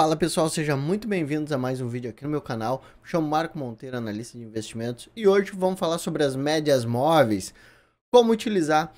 Fala pessoal, sejam muito bem-vindos a mais um vídeo aqui no meu canal. Me chamo Marco Monteiro, analista de investimentos, e hoje vamos falar sobre as médias móveis, como utilizar,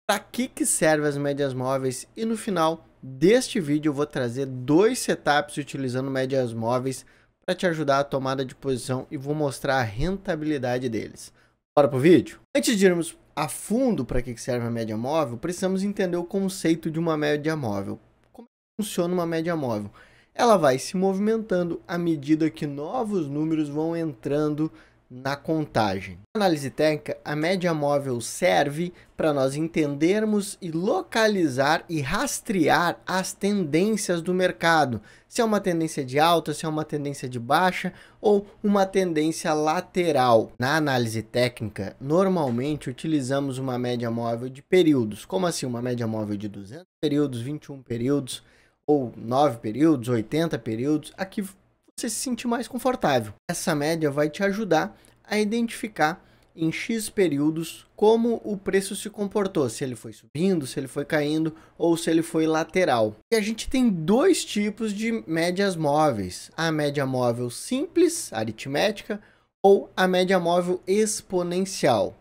para que servem as médias móveis, e no final deste vídeo eu vou trazer dois setups utilizando médias móveis para te ajudar a tomada de posição e vou mostrar a rentabilidade deles. Bora pro vídeo? Antes de irmos a fundo para que serve a média móvel, precisamos entender o conceito de uma média móvel. Como funciona uma média móvel? Ela vai se movimentando à medida que novos números vão entrando na contagem. Na análise técnica, a média móvel serve para nós entendermos e localizar e rastrear as tendências do mercado. Se é uma tendência de alta, se é uma tendência de baixa ou uma tendência lateral. Na análise técnica, normalmente utilizamos uma média móvel de períodos. Como assim? Uma média móvel de 200 períodos, 21 períodos, ou 9 períodos, 80 períodos, aqui você se sentir mais confortável. Essa média vai te ajudar a identificar em X períodos como o preço se comportou, se ele foi subindo, se ele foi caindo ou se ele foi lateral. E a gente tem dois tipos de médias móveis, a média móvel simples, aritmética, ou a média móvel exponencial.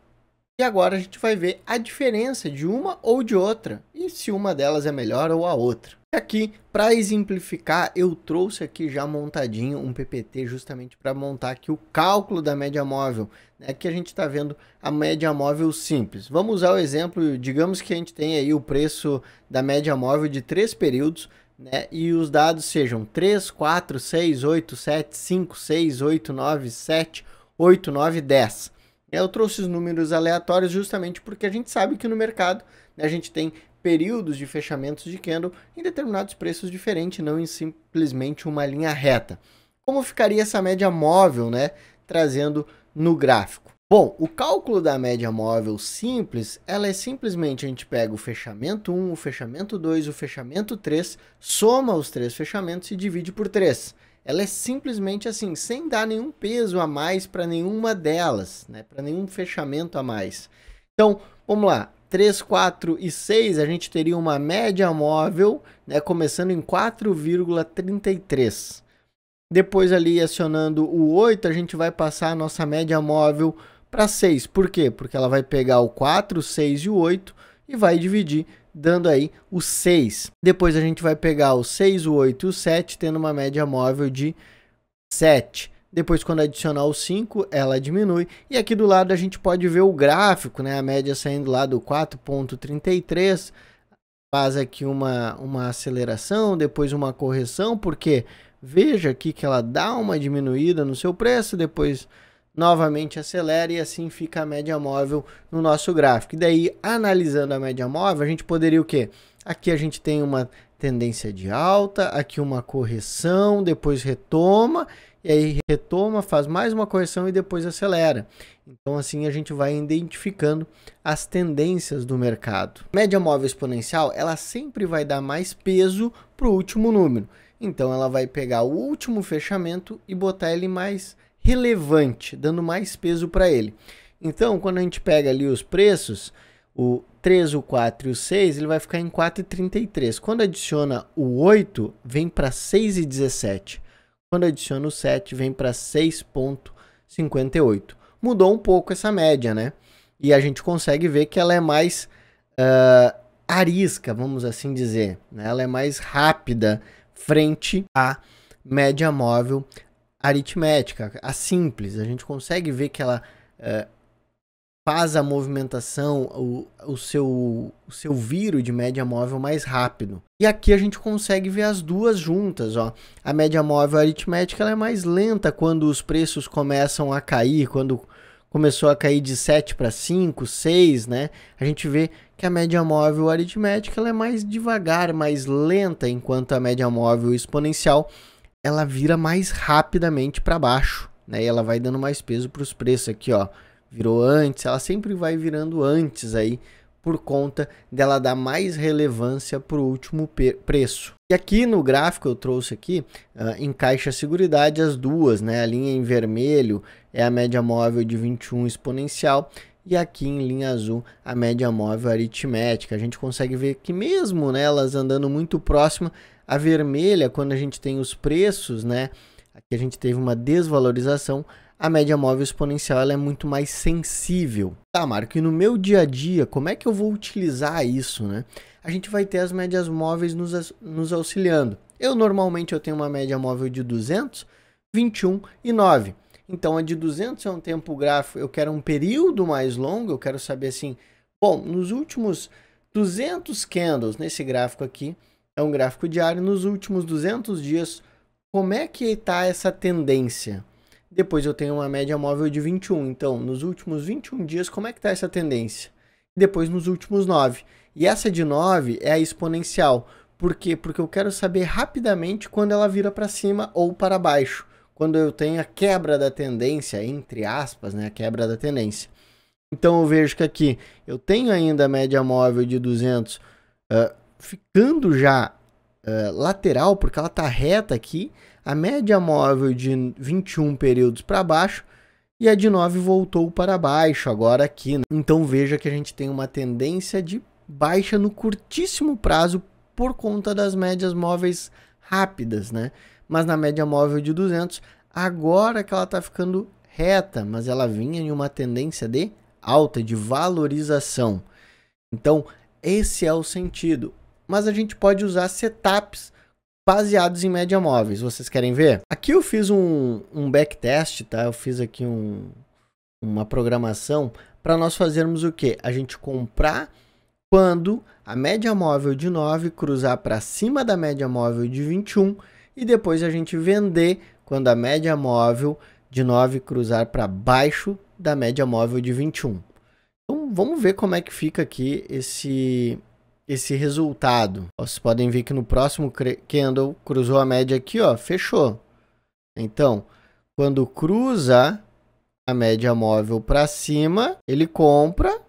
E agora a gente vai ver a diferença de uma ou de outra e se uma delas é melhor ou a outra. Aqui, para exemplificar, eu trouxe aqui já montadinho um PPT justamente para montar aqui o cálculo da média móvel, né? Aqui a gente está vendo a média móvel simples. Vamos usar o exemplo, digamos que a gente tem aí o preço da média móvel de 3 períodos, né? E os dados sejam 3, 4, 6, 8, 7, 5, 6, 8, 9, 7, 8, 9, 10. Eu trouxe os números aleatórios justamente porque a gente sabe que no mercado, né, a gente tem períodos de fechamentos de candle em determinados preços diferentes, não em simplesmente uma linha reta. Como ficaria essa média móvel, né, trazendo no gráfico? Bom, o cálculo da média móvel simples, ela é simplesmente a gente pega o fechamento 1, o fechamento 2, o fechamento 3, soma os três fechamentos e divide por 3. Ela é simplesmente assim, sem dar nenhum peso a mais para nenhuma delas, né, para nenhum fechamento a mais. Então, vamos lá. 3, 4 e 6, a gente teria uma média móvel, né, começando em 4,33. Depois ali, acionando o 8, a gente vai passar a nossa média móvel para 6. Por quê? Porque ela vai pegar o 4, o 6 e o 8 e vai dividir, dando aí o 6. Depois a gente vai pegar o 6, o 8 e o 7, tendo uma média móvel de 7. Depois, quando adicionar o 5, ela diminui. E aqui do lado a gente pode ver o gráfico, né? A média saindo lá do 4,33. Faz aqui uma aceleração, depois uma correção, porque veja aqui que ela dá uma diminuída no seu preço, depois novamente acelera e assim fica a média móvel no nosso gráfico. E daí, analisando a média móvel, a gente poderia o quê? Aqui a gente tem uma tendência de alta, aqui uma correção, depois retoma, e aí retoma, faz mais uma correção e depois acelera. Então assim a gente vai identificando as tendências do mercado. A média móvel exponencial, ela sempre vai dar mais peso para o último número. Então ela vai pegar o último fechamento e botar ele mais relevante, dando mais peso para ele. Então quando a gente pega ali os preços, o 3, o 4 e o 6, ele vai ficar em 4,33. Quando adiciona o 8, vem para 6,17. Quando adiciona o 7, vem para 6,58. Mudou um pouco essa média, né? E a gente consegue ver que ela é mais arisca, vamos assim dizer, né? Ela é mais rápida frente à média móvel aritmética, a simples. A gente consegue ver que ela faz a movimentação, o seu viro de média móvel mais rápido. E aqui a gente consegue ver as duas juntas, ó. A média móvel aritmética ela é mais lenta quando os preços começam a cair, quando começou a cair de 7 para 5, 6, né? A gente vê que a média móvel aritmética ela é mais devagar, mais lenta, enquanto a média móvel exponencial ela vira mais rapidamente para baixo, né? E ela vai dando mais peso para os preços aqui, ó. Virou antes, ela sempre vai virando antes aí, por conta dela dar mais relevância para o último preço. E aqui no gráfico eu trouxe aqui, em caixa seguridade, as duas, né? A linha em vermelho é a média móvel de 21 exponencial e aqui em linha azul a média móvel aritmética. A gente consegue ver que mesmo, né, elas andando muito próxima, A vermelha, quando a gente tem os preços, né? Aqui a gente teve uma desvalorização. A média móvel exponencial ela é muito mais sensível. Tá, Marco, e no meu dia a dia, como é que eu vou utilizar isso, né? A gente vai ter as médias móveis nos auxiliando. Normalmente eu tenho uma média móvel de 200, 21 e 9. Então a de 200 é um tempo gráfico, eu quero um período mais longo, eu quero saber assim, bom, nos últimos 200 candles, nesse gráfico aqui, é um gráfico diário, nos últimos 200 dias, como é que está essa tendência? Depois eu tenho uma média móvel de 21, então nos últimos 21 dias, como é que está essa tendência? Depois nos últimos 9. E essa de 9 é a exponencial. Por quê? Porque eu quero saber rapidamente quando ela vira para cima ou para baixo. Quando eu tenho a quebra da tendência, entre aspas, né? A quebra da tendência. Então eu vejo que aqui eu tenho ainda a média móvel de 200 ficando já lateral, porque ela está reta aqui. A média móvel de 21 períodos para baixo e a de 9 voltou para baixo agora aqui, né? Então veja que a gente tem uma tendência de baixa no curtíssimo prazo por conta das médias móveis rápidas, né? Mas na média móvel de 200, agora que ela está ficando reta, mas ela vinha em uma tendência de alta, de valorização. Então esse é o sentido. Mas a gente pode usar setups baseados em média móveis. Vocês querem ver? Aqui eu fiz um backtest, tá? Eu fiz aqui uma programação para nós fazermos o quê? A gente comprar quando a média móvel de 9 cruzar para cima da média móvel de 21 e depois a gente vender quando a média móvel de 9 cruzar para baixo da média móvel de 21. Então vamos ver como é que fica aqui esse resultado. Vocês podem ver que no próximo candle cruzou a média aqui, ó, fechou. Então, quando cruza a média móvel para cima, ele comprou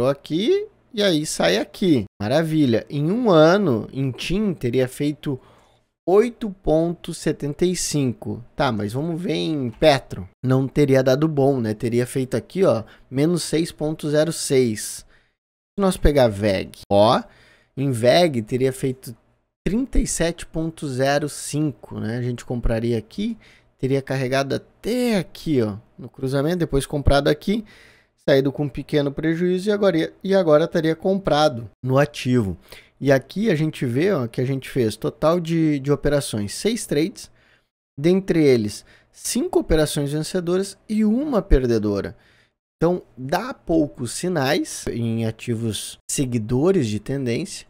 aqui e aí sai aqui. Maravilha. Em um ano, em TIM, teria feito 8,75. Tá, mas vamos ver em Petro. Não teria dado bom, né? Teria feito aqui, ó, menos 6,06. Se nós pegar VEG, ó, em VEG teria feito 37,05, né? A gente compraria aqui, teria carregado até aqui, ó, no cruzamento, depois comprado aqui, saído com um pequeno prejuízo e agora estaria comprado no ativo. E aqui a gente vê, ó, que a gente fez total de operações, 6 trades, dentre eles 5 operações vencedoras e uma perdedora. Então, dá poucos sinais em ativos seguidores de tendência,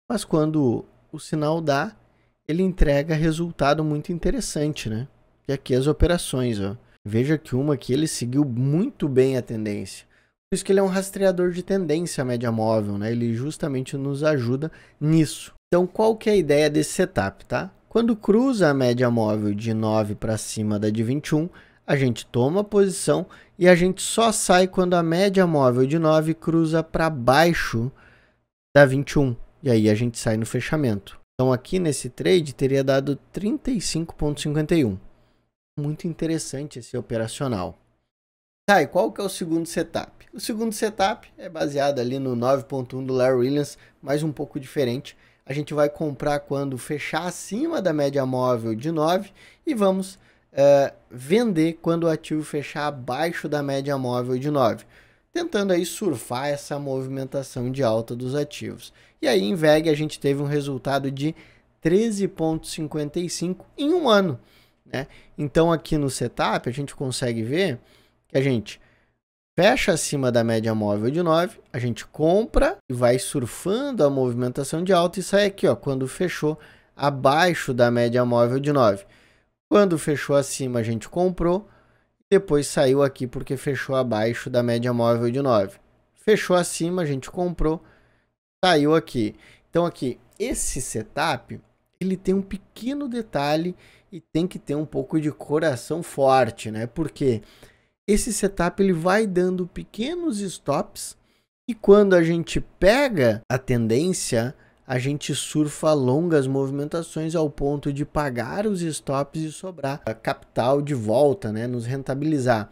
mas quando o sinal dá, ele entrega resultado muito interessante, né? E aqui as operações, ó. Veja que uma aqui ele seguiu muito bem a tendência. Por isso que ele é um rastreador de tendência média móvel, né? Ele justamente nos ajuda nisso. Então, qual que é a ideia desse setup, tá? Quando cruza a média móvel de 9 para cima da de 21, a gente toma a posição e a gente só sai quando a média móvel de 9 cruza para baixo da 21. E aí a gente sai no fechamento. Então aqui nesse trade teria dado 35,51. Muito interessante esse operacional. Tá, e qual que é o segundo setup? O segundo setup é baseado ali no 9.1 do Larry Williams, mas um pouco diferente. A gente vai comprar quando fechar acima da média móvel de 9 e vamos vender quando o ativo fechar abaixo da média móvel de 9, tentando aí surfar essa movimentação de alta dos ativos. E aí em VEG a gente teve um resultado de 13,55 em um ano, né? Então aqui no setup a gente consegue ver que a gente fecha acima da média móvel de 9, a gente compra e vai surfando a movimentação de alta e sai aqui, ó, quando fechou abaixo da média móvel de 9. Quando fechou acima, a gente comprou, depois saiu aqui porque fechou abaixo da média móvel de 9. Fechou acima, a gente comprou, saiu aqui. Então aqui, esse setup, ele tem um pequeno detalhe e tem que ter um pouco de coração forte, né? Porque esse setup ele vai dando pequenos stops e quando a gente pega a tendência, a gente surfa longas movimentações ao ponto de pagar os stops e sobrar a capital de volta, né? Nos rentabilizar.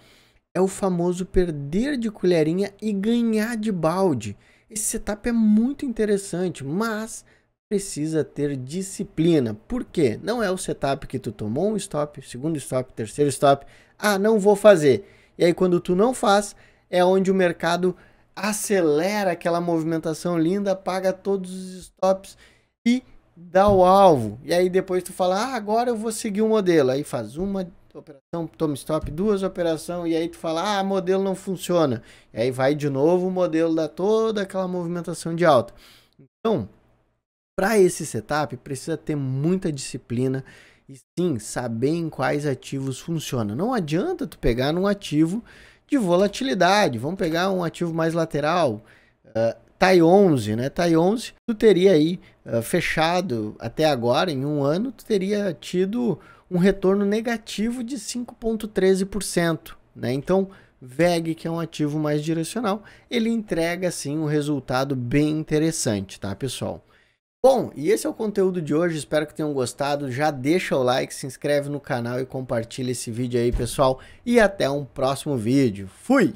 É o famoso perder de colherinha e ganhar de balde. Esse setup é muito interessante, mas precisa ter disciplina. Por quê? Não é o setup que tu tomou um stop, segundo stop, terceiro stop. Ah, não vou fazer. E aí quando tu não faz, é onde o mercado acelera aquela movimentação linda, paga todos os stops e dá o alvo. E aí depois tu fala, ah, agora eu vou seguir o modelo. Aí faz uma operação, toma stop, duas operações, e aí tu fala, ah, modelo não funciona. E aí vai de novo, o modelo dá toda aquela movimentação de alta. Então, para esse setup, precisa ter muita disciplina e sim, saber em quais ativos funciona. Não adianta tu pegar num ativo de volatilidade. Vamos pegar um ativo mais lateral, TAI 11, né? TAI 11, tu teria aí fechado até agora, em um ano, tu teria tido um retorno negativo de 5,13%, né? Então, VEG, que é um ativo mais direcional, ele entrega, sim, um resultado bem interessante, tá, pessoal? Bom, e esse é o conteúdo de hoje, espero que tenham gostado. Já deixa o like, se inscreve no canal e compartilha esse vídeo aí, pessoal. E até um próximo vídeo. Fui!